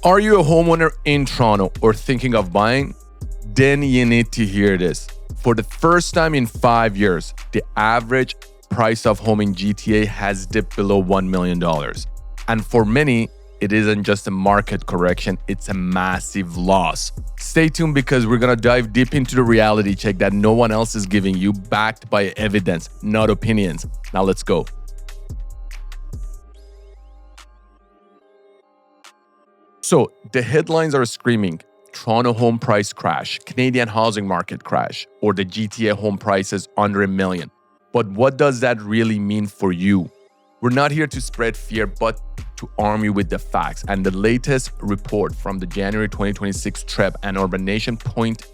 Are you a homeowner in Toronto or thinking of buying? Then you need to hear this. For the first time in 5 years, the average price of home in GTA has dipped below $1 million. And for many, it isn't just a market correction, it's a massive loss. Stay tuned because we're gonna dive deep into the reality check that no one else is giving you, backed by evidence, not opinions. Now let's go. So the headlines are screaming, Toronto home price crash, Canadian housing market crash, or the GTA home prices under $1 million. But what does that really mean for you? We're not here to spread fear, but to arm you with the facts. And the latest report from the January 2026 TREB and Urban Nation point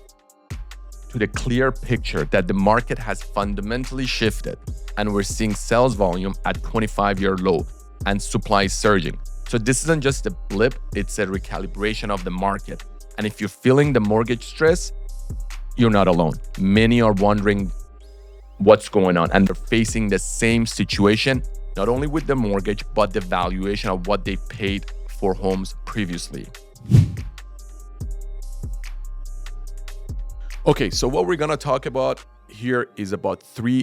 to the clear picture that the market has fundamentally shifted, and we're seeing sales volume at 25-year low and supply surging. So this isn't just a blip, it's a recalibration of the market. And if you're feeling the mortgage stress, you're not alone. Many are wondering what's going on, and they're facing the same situation, not only with the mortgage, but the valuation of what they paid for homes previously. Okay, so what we're gonna talk about here is about 3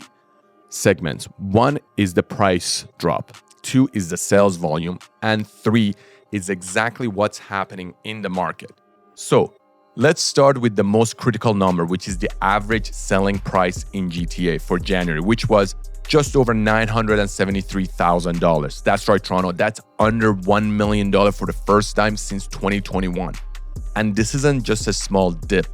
segments. 1 is the price drop. 2 is the sales volume, and 3 is exactly what's happening in the market. So let's start with the most critical number, which is the average selling price in GTA for January, which was just over $973,000. That's right, Toronto. That's under $1 million for the first time since 2021. And this isn't just a small dip.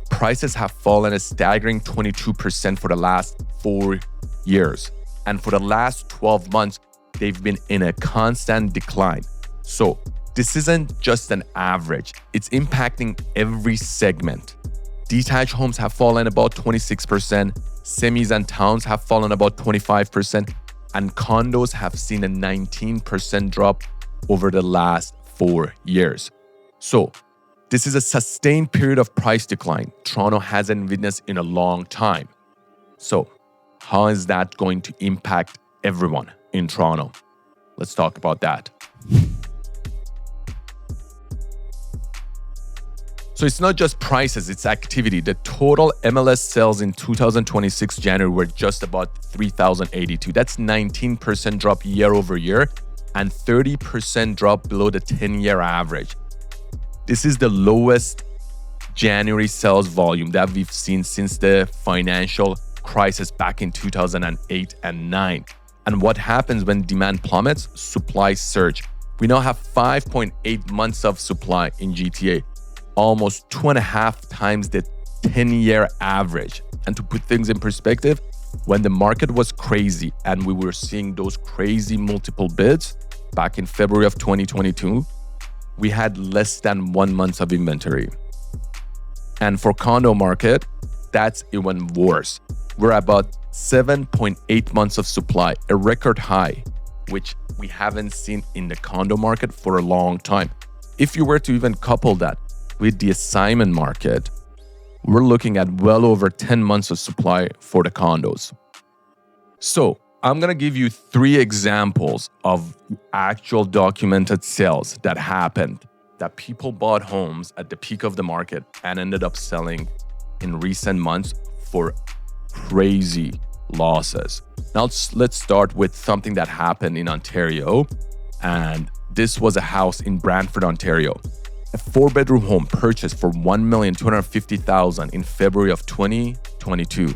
Prices have fallen a staggering 22% for the last 4 years. And for the last 12 months, they've been in a constant decline. So this isn't just an average, it's impacting every segment. Detached homes have fallen about 26%, semis and towns have fallen about 25%, and condos have seen a 19% drop over the last 4 years. So this is a sustained period of price decline Toronto hasn't witnessed in a long time. So how is that going to impact everyone in Toronto? Let's talk about that. So it's not just prices, it's activity. The total MLS sales in 2026 January were just about 3,082. That's 19% drop year over year and 30% drop below the 10-year average. This is the lowest January sales volume that we've seen since the financial crisis back in 2008 and 9. And what happens when demand plummets? Supply surge. We now have 5.8 months of supply in GTA, almost 2.5 times the 10-year average. And to put things in perspective, when the market was crazy and we were seeing those crazy multiple bids back in February of 2022, we had less than 1 month of inventory. And for condo market, that's even worse. We're about 7.8 months of supply, a record high, which we haven't seen in the condo market for a long time. If you were to even couple that with the assignment market, we're looking at well over 10 months of supply for the condos. So I'm gonna give you 3 examples of actual documented sales that happened, that people bought homes at the peak of the market and ended up selling in recent months for crazy losses. Now let's start with something that happened in Ontario, and this was a house in Brantford, Ontario. A 4-bedroom home purchased for $1,250,000 in February of 2022,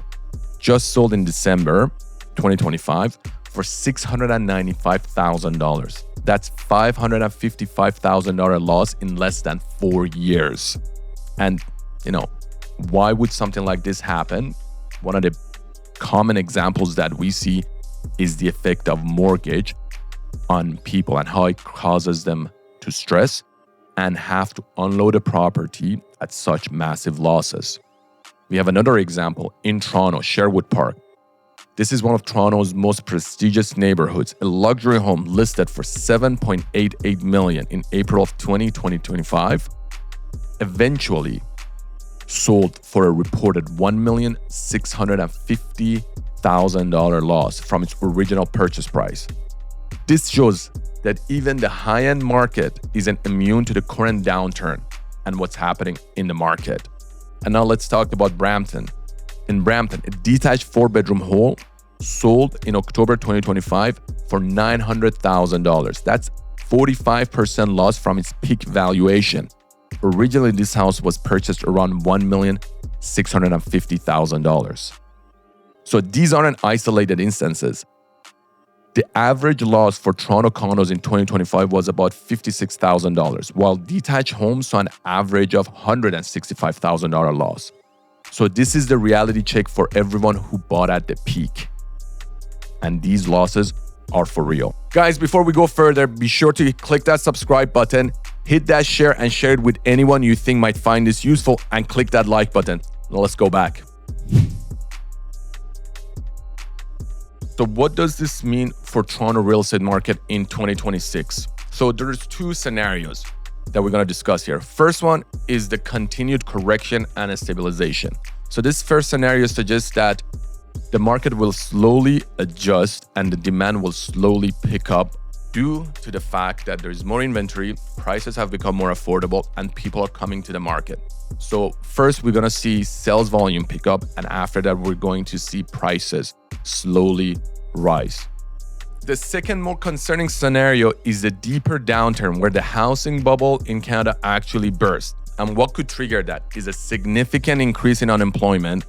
just sold in December 2025 for $695,000. That's $555,000 loss in less than 4 years. And why would something like this happen? One of the common examples that we see is the effect of mortgage on people and how it causes them to stress and have to unload a property at such massive losses. We have another example in Toronto, Sherwood Park. This is one of Toronto's most prestigious neighborhoods, a luxury home listed for $7.88 million in April of 2025, eventually sold for a reported $1,650,000 loss from its original purchase price. This shows that even the high-end market isn't immune to the current downturn and what's happening in the market. And now let's talk about Brampton. In Brampton, a detached 4-bedroom home sold in October 2025 for $900,000. That's 45% loss from its peak valuation. Originally, this house was purchased around $1,650,000. So these aren't isolated instances. The average loss for Toronto condos in 2025 was about $56,000, while detached homes saw an average of $165,000 loss. So this is the reality check for everyone who bought at the peak. And these losses are for real. Guys, before we go further, be sure to click that subscribe button, hit that share and share it with anyone you think might find this useful, and click that like button. Now let's go back. So what does this mean for Toronto real estate market in 2026? So there's two scenarios that we're going to discuss here. First one is the continued correction and a stabilization. So this first scenario suggests that the market will slowly adjust and the demand will slowly pick up due to the fact that there's more inventory, prices have become more affordable, and people are coming to the market. So first, we're going to see sales volume pick up, and after that, we're going to see prices slowly rise. The second more concerning scenario is the deeper downturn where the housing bubble in Canada actually burst. And what could trigger that is a significant increase in unemployment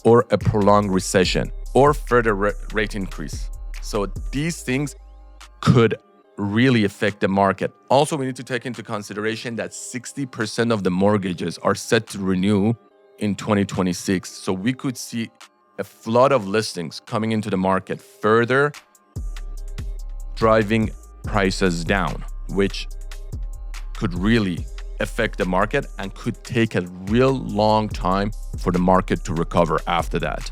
or a prolonged recession or further rate increase. So these things could really affect the market. Also, we need to take into consideration that 60% of the mortgages are set to renew in 2026. So we could see a flood of listings coming into the market, further driving prices down, which could really affect the market and could take a real long time for the market to recover after that.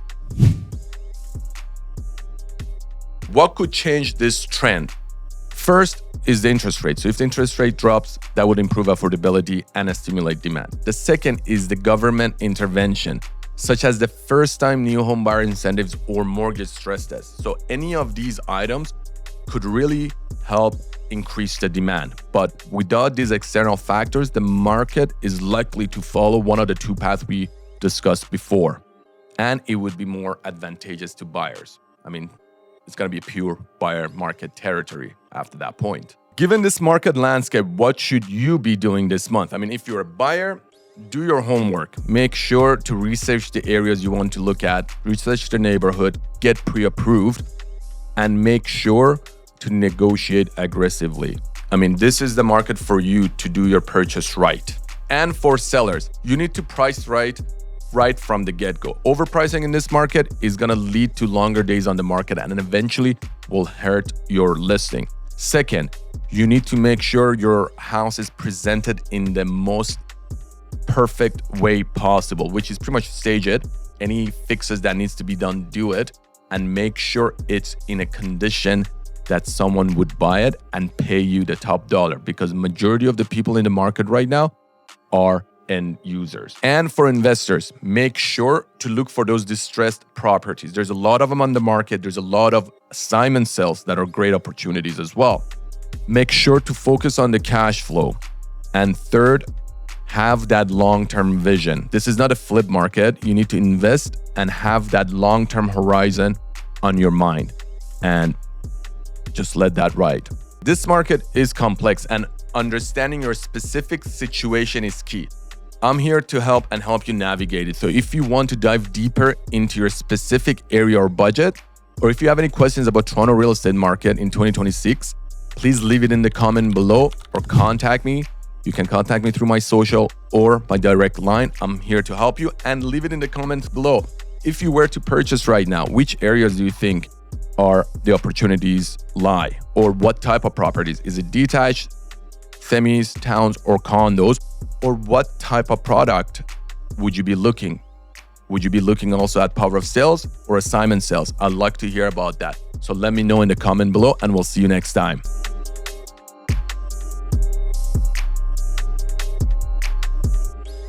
What could change this trend? First is the interest rate. So if the interest rate drops, that would improve affordability and stimulate demand. The second is the government intervention, such as the first-time new home buyer incentives or mortgage stress tests. So any of these items could really help increase the demand. But without these external factors, the market is likely to follow one of the two paths we discussed before, and it would be more advantageous to buyers. I mean, it's going to be a pure buyer market territory after that point. Given this market landscape, what should you be doing this month? I mean, if you're a buyer, do your homework. Make sure to research the areas you want to look at, research the neighborhood, get pre-approved, and make sure to negotiate aggressively. I mean, this is the market for you to do your purchase right. And for sellers, you need to price right from the get-go. Overpricing in this market is going to lead to longer days on the market and eventually will hurt your listing. Second, you need to make sure your house is presented in the most perfect way possible, which is pretty much stage it. Any fixes that needs to be done, do it, and make sure it's in a condition that someone would buy it and pay you the top dollar, because majority of the people in the market right now are end users. And for investors, make sure to look for those distressed properties. There's a lot of them on the market. There's a lot of assignment sales that are great opportunities as well. Make sure to focus on the cash flow. And third, have that long-term vision. This is not a flip market. You need to invest and have that long-term horizon on your mind and just let that ride. This market is complex and understanding your specific situation is key. I'm here to help you navigate it. So if you want to dive deeper into your specific area or budget, or if you have any questions about Toronto real estate market in 2026, please leave it in the comment below or contact me. You can contact me through my social or my direct line. I'm here to help you, and leave it in the comments below. If you were to purchase right now, which areas do you think are the opportunities lie? Or what type of properties? Is it detached, semis, towns, or condos? Or what type of product would you be looking? Would you be looking also at power of sales or assignment sales? I'd like to hear about that. So let me know in the comment below, and we'll see you next time.